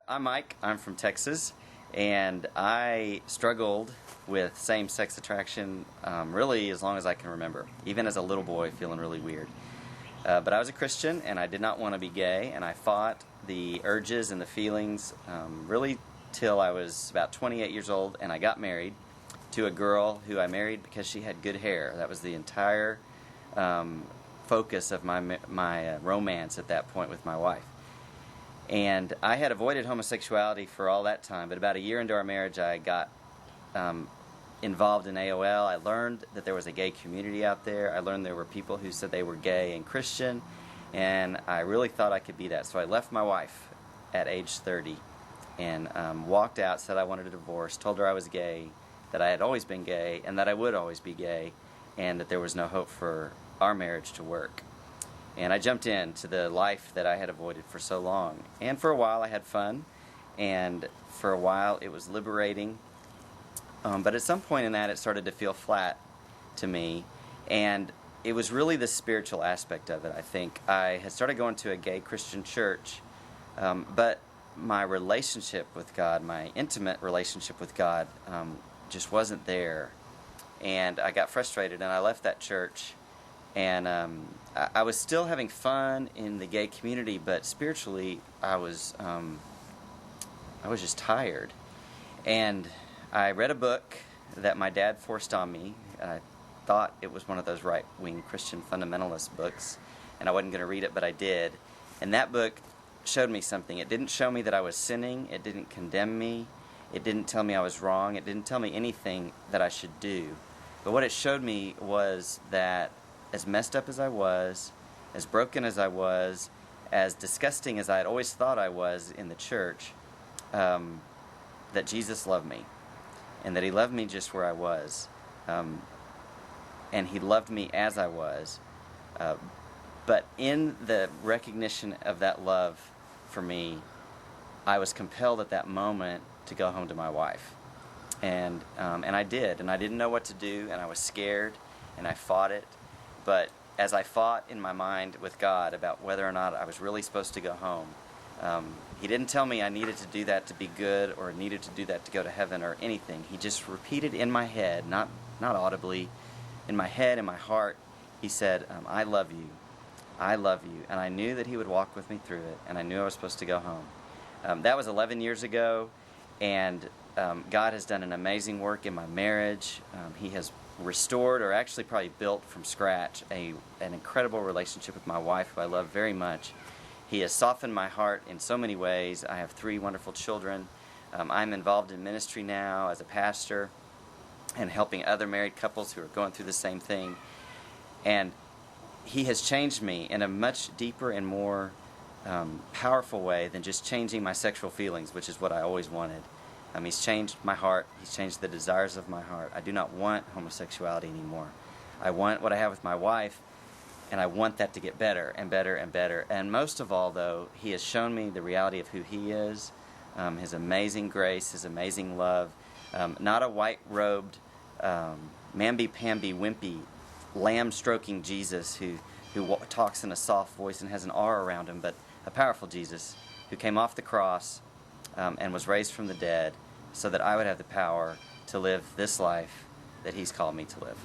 I'm Mike. I'm from Texas, and I struggled with same-sex attraction really as long as I can remember, even as a little boy feeling really weird. But I was a Christian, and I did not want to be gay, and I fought the urges and the feelings really till I was about 28 years old, and I got married to a girl who I married because she had good hair. That was the entire focus of my romance at that point with my wife. And I had avoided homosexuality for all that time, but about a year into our marriage, I got involved in AOL. I learned that there was a gay community out there. I learned there were people who said they were gay and Christian, and I really thought I could be that. So I left my wife at age 30 and walked out, said I wanted a divorce, told her I was gay, that I had always been gay, and that I would always be gay, and that there was no hope for our marriage to work. And I jumped into the life that I had avoided for so long. And for a while I had fun, and for a while it was liberating. But at some point in that it started to feel flat to me, and it was really the spiritual aspect of it, I think. I had started going to a gay Christian church, but my relationship with God, my intimate relationship with God, just wasn't there. And I got frustrated, and I left that church. And I was still having fun in the gay community, but spiritually I was just tired. And I read a book that my dad forced on me. I thought it was one of those right-wing Christian fundamentalist books, and I wasn't going to read it, but I did. And that book showed me something. It didn't show me that I was sinning. It didn't condemn me. It didn't tell me I was wrong. It didn't tell me anything that I should do. But what it showed me was that as messed up as I was, as broken as I was, as disgusting as I had always thought I was in the church, that Jesus loved me, and that He loved me just where I was, and He loved me as I was. But in the recognition of that love for me, I was compelled at that moment to go home to my wife. And I did, and I didn't know what to do, and I was scared, and I fought it. But as I fought in my mind with God about whether or not I was really supposed to go home, He didn't tell me I needed to do that to be good or needed to do that to go to heaven or anything. He just repeated in my head, not audibly, in my head, in my heart, He said, I love you. I love you. And I knew that He would walk with me through it, and I knew I was supposed to go home. That was 11 years ago, and God has done an amazing work in my marriage. He has restored, or actually probably built from scratch, an incredible relationship with my wife, who I love very much. He has softened my heart in so many ways. I have 3 wonderful children. I'm involved in ministry now as a pastor and helping other married couples who are going through the same thing. And He has changed me in a much deeper and more powerful way than just changing my sexual feelings, which is what I always wanted. He's changed my heart. He's changed the desires of my heart. I do not want homosexuality anymore. I want what I have with my wife, and I want that to get better and better and better. And most of all, though, He has shown me the reality of who He is, His amazing grace, His amazing love. Not a white-robed, mamby-pamby, wimpy, lamb-stroking Jesus who talks in a soft voice and has an aura around Him, but a powerful Jesus who came off the cross and was raised from the dead so that I would have the power to live this life that He's called me to live.